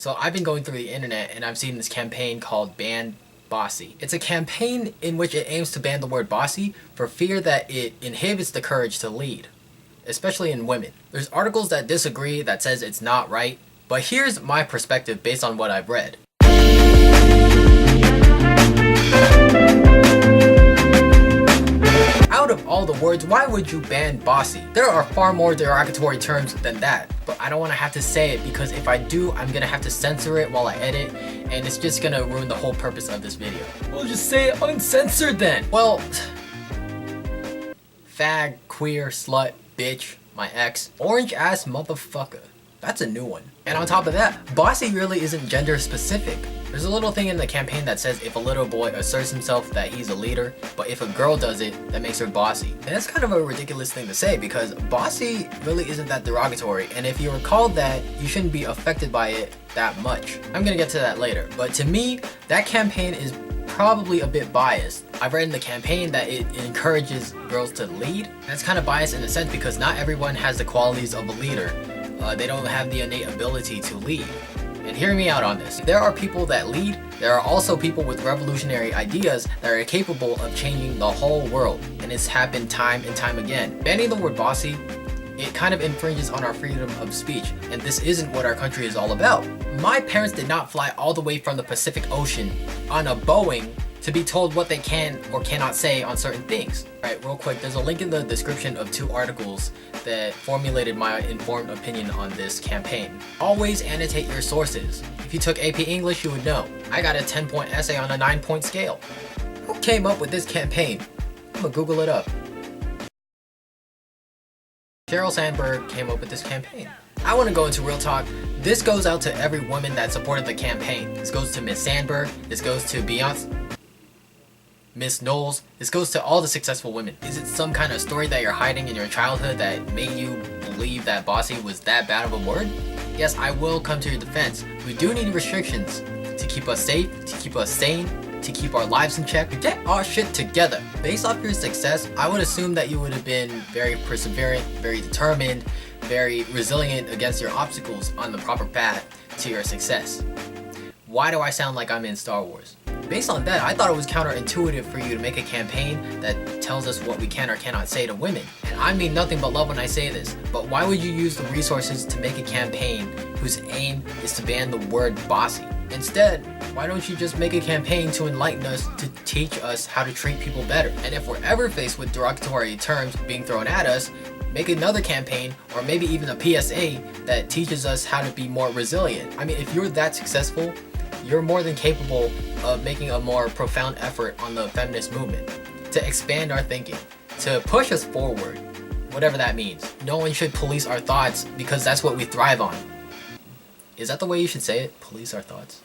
So I've been going through the internet and I've seen this campaign called Ban Bossy. It's a campaign in which it aims to ban the word bossy for fear that it inhibits the courage to lead, especially in women. There's articles that disagree that says it's not right, but here's my perspective based on what I've read. Out of all the words, why would you ban bossy? There are far more derogatory terms than that, but I don't want to have to say it because if I do, I'm gonna have to censor it while I edit, and it's just gonna ruin the whole purpose of this video. We'll just say it uncensored then. Well, fag, queer, slut, bitch, my ex, orange ass motherfucker. That's a new one. And on top of that, bossy really isn't gender specific. There's a little thing in the campaign that says if a little boy asserts himself that he's a leader, but if a girl does it, that makes her bossy. And that's kind of a ridiculous thing to say because bossy really isn't that derogatory, and if you were called that, you shouldn't be affected by it that much. I'm gonna get to that later, but to me, that campaign is probably a bit biased. I've read in the campaign that it encourages girls to lead. That's kind of biased in a sense because not everyone has the qualities of a leader. They don't have the innate ability to lead. And hear me out on this. There are people that lead, there are also people with revolutionary ideas that are capable of changing the whole world. And it's happened time and time again. Banning the word bossy, it kind of infringes on our freedom of speech, and this isn't what our country is all about. My parents did not fly all the way from the Pacific Ocean on a Boeing to be told what they can or cannot say on certain things. Alright, real quick, there's a link in the description of 2 articles that formulated my informed opinion on this campaign. Always annotate your sources. If you took AP English, you would know. I got a 10-point essay on a 9-point scale. Who came up with this campaign? I'm gonna Google it up. Sheryl Sandberg came up with this campaign. I want to go into real talk. This goes out to every woman that supported the campaign. This goes to Miss Sandberg. This goes to Beyonce. Miss Knowles. This goes to all the successful women. Is it some kind of story that you're hiding in your childhood that made you believe that bossy was that bad of a word? Yes, I will come to your defense. We do need restrictions to keep us safe, to keep us sane, to keep our lives in check, to get our shit together. Based off your success, I would assume that you would have been very perseverant, very determined, very resilient against your obstacles on the proper path to your success. Why do I sound like I'm in Star Wars? Based on that, I thought it was counterintuitive for you to make a campaign that tells us what we can or cannot say to women. And I mean nothing but love when I say this, but why would you use the resources to make a campaign whose aim is to ban the word bossy? Instead, why don't you just make a campaign to enlighten us, to teach us how to treat people better? And if we're ever faced with derogatory terms being thrown at us, make another campaign or maybe even a PSA that teaches us how to be more resilient. I mean, if you're that successful, you're more than capable of making a more profound effort on the feminist movement, to expand our thinking, to push us forward, whatever that means. No one should police our thoughts because that's what we thrive on. Is that the way you should say it? Police our thoughts?